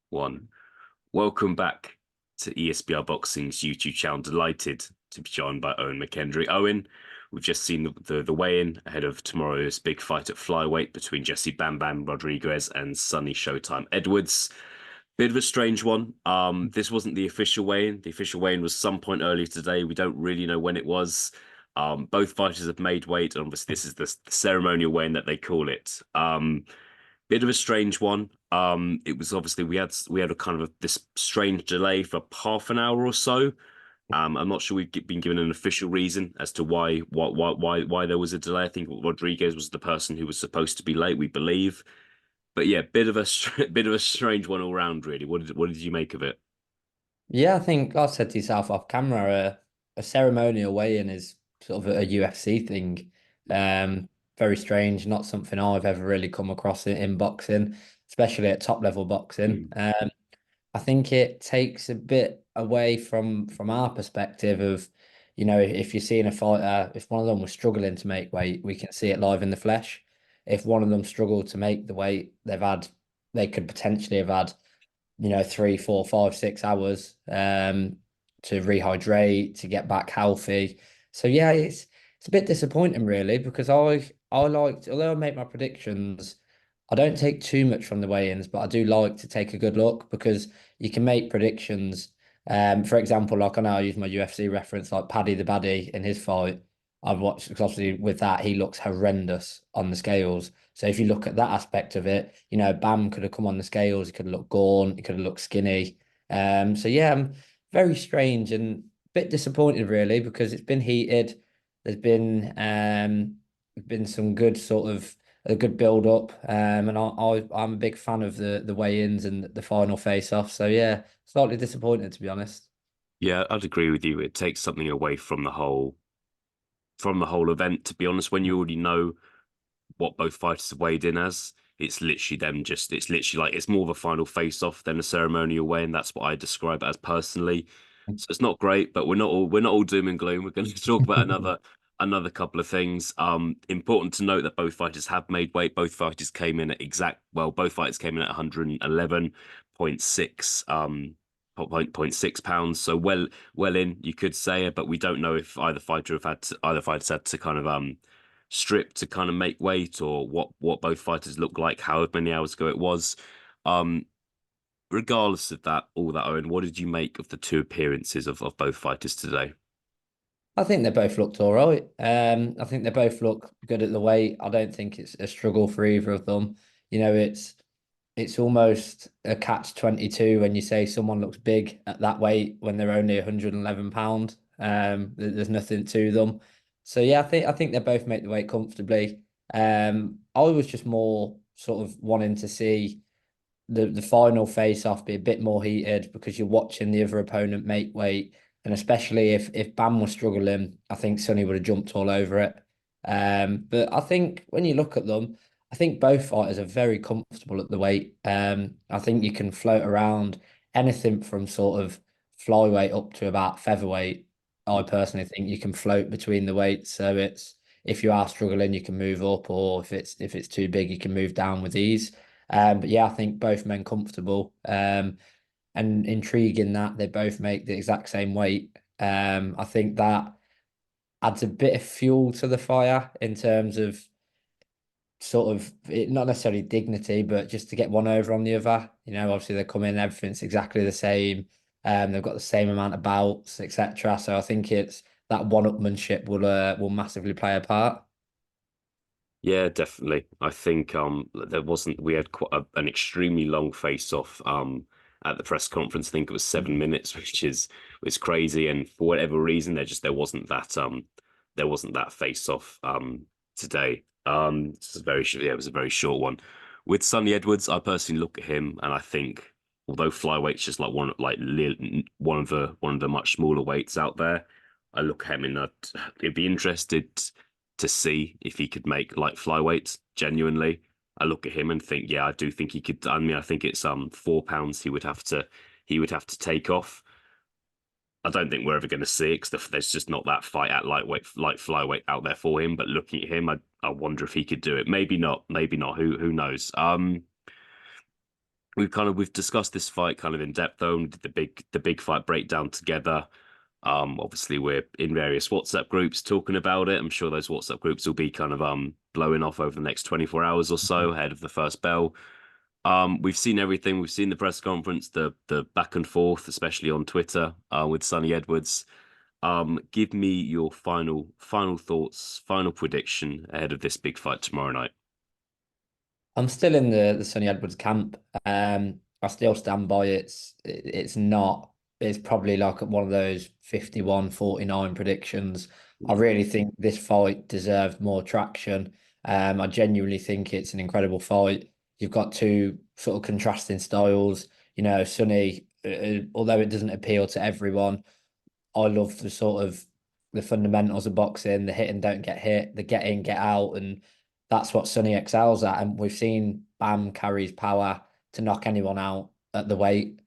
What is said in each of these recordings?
One. Welcome back to ESBR Boxing's YouTube channel. Delighted to be joined by Owen McKendry. Owen, we've just seen the weigh-in ahead of tomorrow's big fight at flyweight between Jesse Bam Bam Rodriguez and Sonny Showtime Edwards. Bit of a strange one. This wasn't the official weigh-in. The official weigh-in was some point earlier today. We don't really know when it was. Both fighters have made weight, and obviously this is the ceremonial weigh-in that they call it. Bit of a strange one. It was obviously we had a kind of this strange delay for half an hour or so. I'm not sure we've been given an official reason as to why there was a delay. I think Rodriguez was the person who was supposed to be late, we believe. But yeah, bit of a bit of a strange one all round, really. What did you make of it? Yeah, I think I said to yourself off camera, a ceremonial weigh-in is sort of a UFC thing. Very strange, not something I've ever really come across in boxing, especially at top level boxing. Mm. I think it takes a bit away from our perspective of, if you're seeing a fighter, if one of them was struggling to make weight, we can see it live in the flesh. If one of them struggled to make the weight they could potentially have had 3, 4, 5, 6 hours to rehydrate, to get back healthy. So yeah, it's a bit disappointing really because I liked, although I make my predictions, I don't take too much from the weigh-ins, but I do like to take a good look because you can make predictions. For example, like I know I use my UFC reference, like Paddy the Baddy in his fight. I've watched because obviously with that he looks horrendous on the scales. So if you look at that aspect of it, Bam could have come on the scales, he could have looked gaunt, he could have looked skinny. So yeah, very strange and a bit disappointed really because it's been heated. There's been some good sort of a good build up. And I'm a big fan of the weigh-ins and the final face-off. So yeah, slightly disappointed to be honest. Yeah, I'd agree with you. It takes something away from the whole event. To be honest, when you already know what both fighters have weighed in as. It's literally like it's more of a final face-off than a ceremonial weigh, and that's what I describe it as personally. So it's not great, but we're not all doom and gloom. We're going to talk about another couple of things. Important to note that both fighters have made weight. Both fighters came in at 111.6 point 6 pounds. So well in, you could say, but we don't know if either fighters had to kind of strip to kind of make weight or what both fighters look like, however many hours ago it was. Um, Regardless of that, all that, Owen, what did you make of the two appearances of both fighters today? I think they both looked all right. I think they both look good at the weight. I don't think it's a struggle for either of them. It's almost a catch 22 when you say someone looks big at that weight when they're only 111 pound. There's nothing to them. So yeah, I think they both make the weight comfortably. I was just more sort of wanting to see the final face off be a bit more heated because you're watching the other opponent make weight. And especially if Bam was struggling, I think Sonny would have jumped all over it. But I think when you look at them, I think both fighters are very comfortable at the weight. I think you can float around anything from sort of flyweight up to about featherweight. I personally think you can float between the weights. So it's if you are struggling, you can move up, or if it's too big, you can move down with ease. But yeah, I think both men comfortable. And intriguing that they both make the exact same weight. I think that adds a bit of fuel to the fire in terms of sort of it, not necessarily dignity, but just to get one over on the other. Obviously they come in, everything's exactly the same. They've got the same amount of bouts, etc. So I think it's that one-upmanship will massively play a part. Yeah, definitely. I think there wasn't we had quite an extremely long face off at the press conference. I think it was 7 minutes, which is was crazy. And for whatever reason, there wasn't that face off today. It was a very short one. With Sonny Edwards, I personally look at him and I think although flyweight's just like one of the much smaller weights out there, I look at him and I'd be interested to see if he could make like flyweights genuinely. I look at him and think, yeah, I do think he could. I mean, I think it's 4 pounds he would have to take off. I don't think we're ever going to see it because there's just not that fight at lightweight, like flyweight out there for him. But looking at him, I wonder if he could do it. Maybe not. Maybe not. Who knows? we've discussed this fight kind of in depth though, and did the big fight breakdown together. Obviously we're in various WhatsApp groups talking about it. I'm sure those WhatsApp groups will be kind of blowing off over the next 24 hours or so ahead of the first bell. We've seen everything. We've seen the press conference, the back and forth, especially on Twitter, with Sonny Edwards. Give me your final thoughts, final prediction ahead of this big fight tomorrow night. I'm still in the Sonny Edwards camp. I still stand by it's not it's probably like one of those 51-49 predictions. I really think this fight deserved more traction. I genuinely think it's an incredible fight. You've got two sort of contrasting styles. You know, Sonny, although it doesn't appeal to everyone, I love the sort of the fundamentals of boxing, the hit and don't get hit, the get in, get out, and that's what Sonny excels at. And we've seen Bam carries power to knock anyone out at the weight.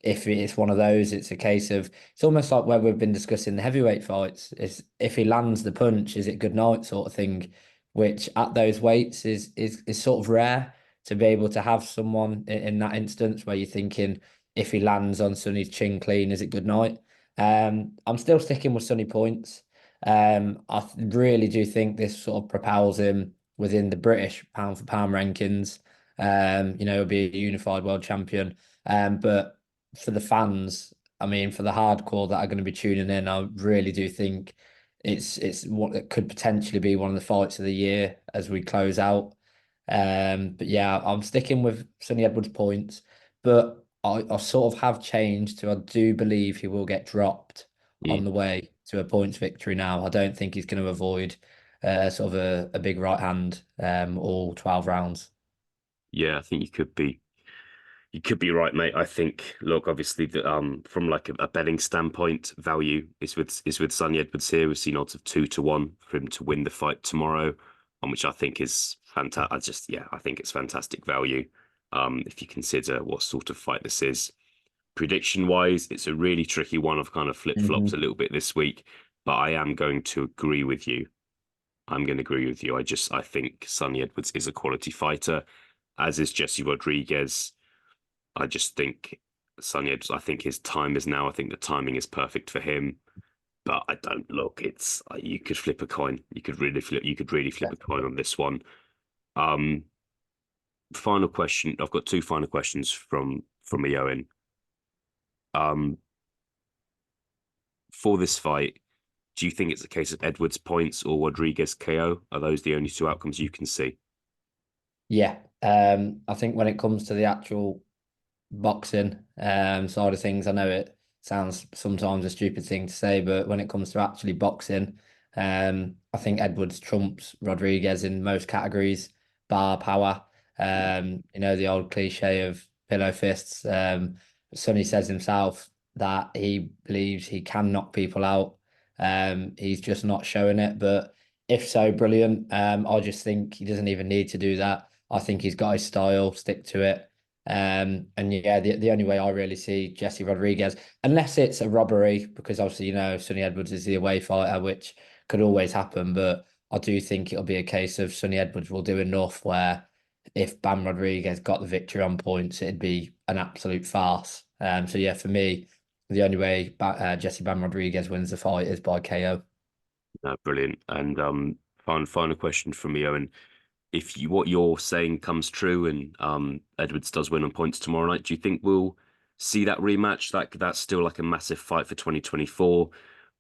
If it's one of those, it's a case of it's almost like where we've been discussing the heavyweight fights. Is if he lands the punch, is it good night sort of thing, which at those weights is sort of rare to be able to have someone in that instance where you're thinking if he lands on Sonny's chin clean, is it good night? I'm still sticking with Sonny points. Really do think this sort of propels him within the British pound for pound rankings. He'll be a unified world champion. But for the fans, I mean, for the hardcore that are going to be tuning in, I really do think it's what it could potentially be one of the fights of the year as we close out. But yeah, I'm sticking with Sonny Edwards points, but I sort of have changed to I do believe he will get dropped on Mm. the way to a points victory now. I don't think he's going to avoid sort of a big right hand all 12 rounds. Yeah, I think you could be right, mate. I think, look, obviously, from like a betting standpoint, value is with Sonny Edwards here. We've seen odds of 2-1 for him to win the fight tomorrow, on which I think is fantastic. I think it's fantastic value. If you consider what sort of fight this is, prediction wise, it's a really tricky one. I've kind of flip flopped a Mhm. little bit this week, but I am going to agree with you. I'm going to agree with you. I think Sonny Edwards is a quality fighter, as is Jesse Rodriguez. I just think Sonny Edwards, I think his time is now. I think the timing is perfect for him. But I don't look. It's you could flip a coin. You could really flip a coin on this one. Um, Final question. I've got two final questions from me, Owen. Um, for this fight, do you think it's a case of Edwards points or Rodriguez KO? Are those the only two outcomes you can see? Yeah, I think when it comes to the actual boxing side of things, I know it sounds sometimes a stupid thing to say, but when it comes to actually boxing, I think Edwards trumps Rodriguez in most categories, bar power. The old cliche of pillow fists. Sonny says himself that he believes he can knock people out. He's just not showing it, but if so, brilliant. I just think he doesn't even need to do that. I think he's got his style, stick to it. And yeah, the only way I really see Jesse Rodriguez, unless it's a robbery, because obviously, Sonny Edwards is the away fighter, which could always happen. But I do think it'll be a case of Sonny Edwards will do enough where if Bam Rodriguez got the victory on points, it'd be an absolute farce. So yeah, for me, the only way Jesse Bam Rodriguez wins the fight is by KO. Brilliant. And final question from me, Owen. If what you're saying comes true and Edwards does win on points tomorrow night, do you think we'll see that rematch? That's still like a massive fight for 2024.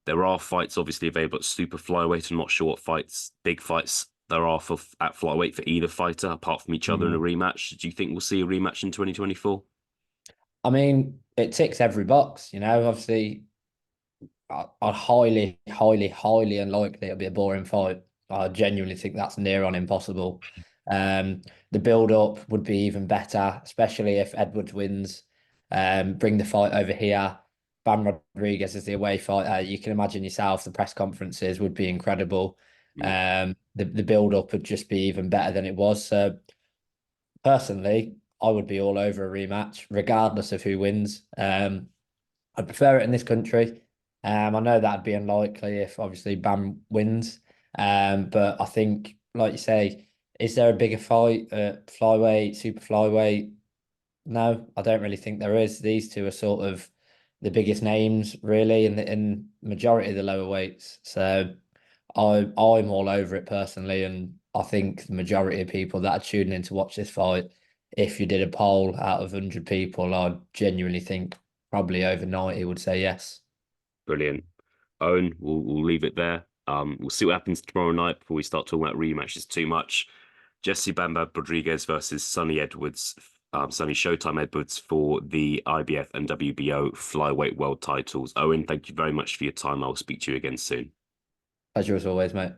There are fights obviously available at super flyweight. I'm not sure what big fights there are for at flyweight for either fighter apart from each other in a rematch. Do you think we'll see a rematch in 2024? I mean, it ticks every box, obviously. I highly, highly, highly unlikely it'll be a boring fight. I genuinely think that's near on impossible. The build up would be even better, especially if Edwards wins. Bring the fight over here. Bam Rodriguez is the away fighter. You can imagine yourself, the press conferences would be incredible. Mm. The build up would just be even better than it was. So personally, I would be all over a rematch, regardless of who wins. I'd prefer it in this country. I know that'd be unlikely if obviously Bam wins. But I think, like you say, Is there a bigger fight at flyweight, super flyweight? No, I don't really think there is. These two are sort of the biggest names, really, in majority of the lower weights. So I'm all over it personally, and I think the majority of people that are tuning in to watch this fight, if you did a poll out of 100 people, I genuinely think probably over 90 would say yes. Brilliant. Owen, we'll leave it there. We'll see what happens tomorrow night before we start talking about rematches too much. Jesse Bamba Rodriguez versus Sonny Edwards, Sonny Showtime Edwards for the IBF and WBO flyweight world titles. Owen, thank you very much for your time. I'll speak to you again soon. Pleasure as always, mate.